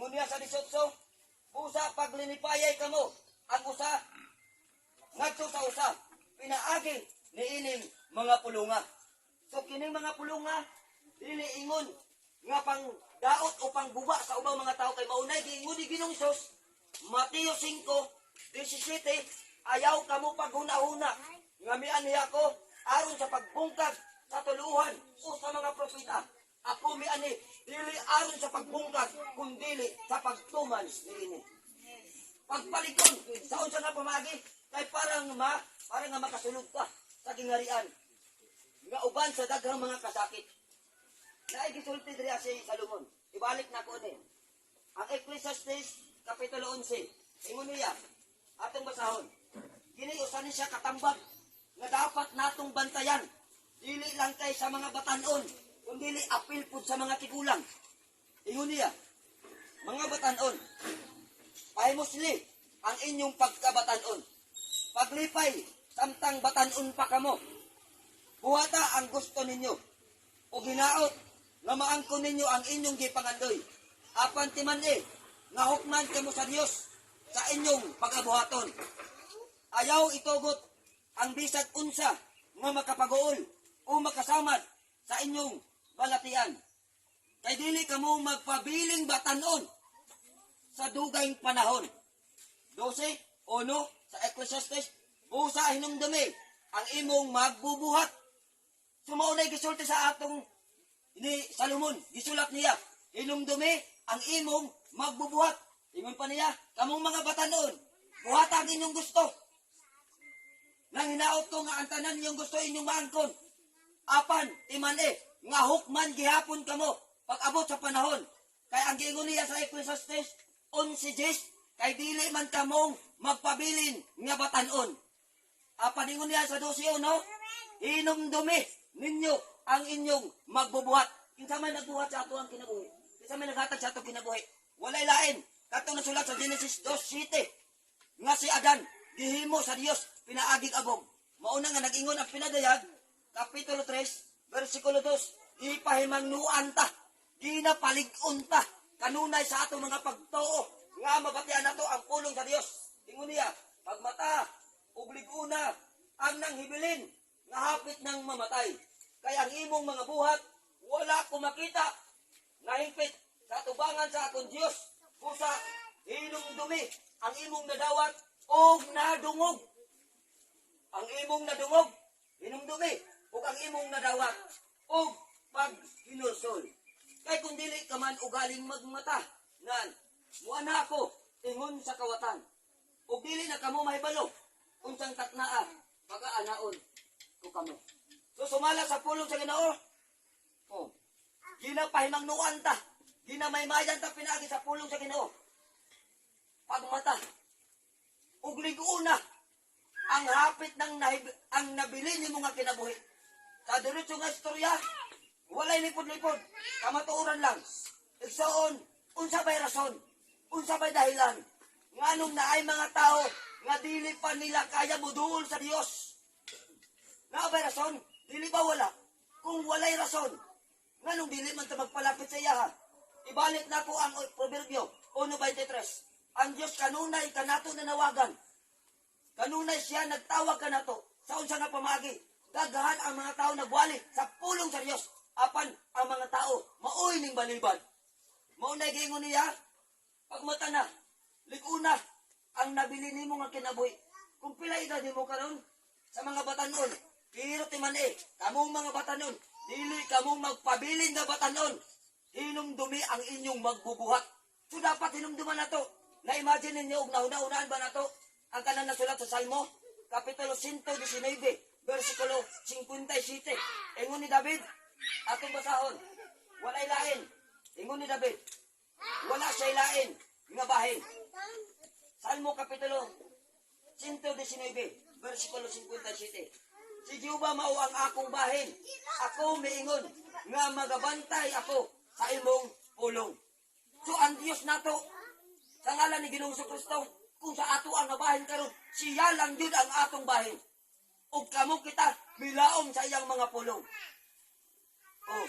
Ingon niya sa 18, busa paglinipayay kamo, ang usa, ngadto sa usa, pinaagi ni ining mga pulunga. So kining mga pulunga, dili ingon nga pang daot o pang guba sa ubang mga tao kay maunay giingon ni Ginoong Hesus, Mateo 5:17, ayaw kamo paghuna-huna nga mianhi ako aron sa pagbungkag sa tuluhan o sa mga propeta. Ako miani dili aron sa pagbungkag kundi sa pagtuman niini. Pagpalikon sa unsa nga pamagi kay parang nga makasulod ka sa gingarian nga uban sa daghang mga kasakit. Naay gisulti diri si Salomon. Ibalik na ko ni. Ang Ecclesiastes kapitulo 11. Ingon niya atong basahon. Kini usan siya katambag nga dapat natong bantayan. Dili lang kay sa mga batan-on, kundi apil pud sa mga tigulang. Ingon niya, mga batan-on, pahimusli ang inyong pagkabatan-on. Paglipay, samtang batan-on pa kamo. Buhata ang gusto ninyo. O ginaot, nga maangkon ninyo ang inyong gipangandoy. Apan timan nga hukman kamo sa Dios sa inyong pagabuhaton. Ayaw itugot ang bisag unsa nga makapaguol o makasamad sa inyong balatian. Kay dili kamo magpabiling batan-on sa dugayng panahon. 12:1 sa Ecclesiastes, busa hinumdumi ang imong magbubuhat. Sumaunay gisulti sa atong ni Salomon, gisulat niya, hinumdumi ang imong magbubuhat. Ingon pa niya, kamong mga batan-on, buhat ang inyong gusto. Nang hinaot ko nga ang tanan yung gusto inyong maangkon. Apan, iman nga hukman gihapon kamo pag abot sa panahon. Kay ang giingon niya sa Ecclesiastes 11:10, kay dili man kamong magpabilin nga batan-on. Apan ingon niya sa 12:1, hinumdumi ninyo ang inyong magbubuhat. Kinsa may nagbuhat sa ato ang kinabuhi? Kinsa may naghatag sa ato kinabuhi? Walay lain. Katong nasulat sa Genesis 2:7, nga si Adan gihimo sa Dios pinaagig abog. Mauna nga nag-ingon ang pinadayag, kapitulo 3, versikulo 2, ipahimangnuan ta, ginapalig-on ta, kanunay sa ato mga pagtuo, nga mabatian nato ang pulong sa Dios. Ingon niya, pagmata, ug liguna, ang nanghibilin, nga hapit ng mamatay. Kaya ang imong mga buhat, wala ko makita, nahingpit sa tubangan sa akong Dios, busa, hinumdumi, ang imong nadawat, o nadungog. Ang imong nadungog, hinumdumi, o ang imong nadawat, o paghinulsol. Kay kung dili ka man ugaling magmata, nan, muana ako, ingon sa kawatan. O dili na kamo mahibalo, unsang taknaa, pag-aanaon ko kamo. So sumala sa pulong sa Ginoo, ginapahimangnuan ta, ginamahimayan ta pinaagi sa pulong sa Ginoo. Pagmata, ug liguna, ang hapit ng ang nabili ni mga kinabuhi. Sa diretso nga istorya, walay lipod-lipod, kamatuoran lang. Igsoon, unsa bay rason, unsa bay dahilan, nganong naay mga tao nga dili pa nila kaya muduol sa Dios. Nga bay rason, dili ba wala? Kung walay rason, nganong dili man ta magpalapit sa iya? Ibalik na ko ang Proverbio 1:23. Ang Dios kanunay kanato nanawagan. Kanunay siya nagtawag kanato sa unsa nga pamagi. Daghan ang mga tao nagwali sa pulong sa Dios. Apan ang mga tao maoy ning balibad. Maunay giingon niya, pagmata na, liguna ang nabili nimo nga kinabuhi. Kung pila edad nimo karon sa mga batan-on, pero timan kamong mga batan-on, dili kamong magpabilin nga batan-on. Hinumdumi ang inyong magbubuhat. So dapat hinumduman nato. Na-imagine ninyo, nauna-unaan ba nato ang kanang nasulat sa Salmo, kapitulo 119, versikulo 57. Ingon ni David, atong basahon, walay lain. Ingon ni David, wala siya lain nga bahin. Salmo kapitulo 119, versikulo 57. Si Jehova mao ang akong bahin. Ako miingon nga magabantay ako sa imong pulong. So ang Dios nato, sa ngalan ni Ginoong Kristo, kung sa ato ang nabahin karon, siya lang yun ang atong bahin. O kamo kita, bilaom sa iyang mga pulong. Oh.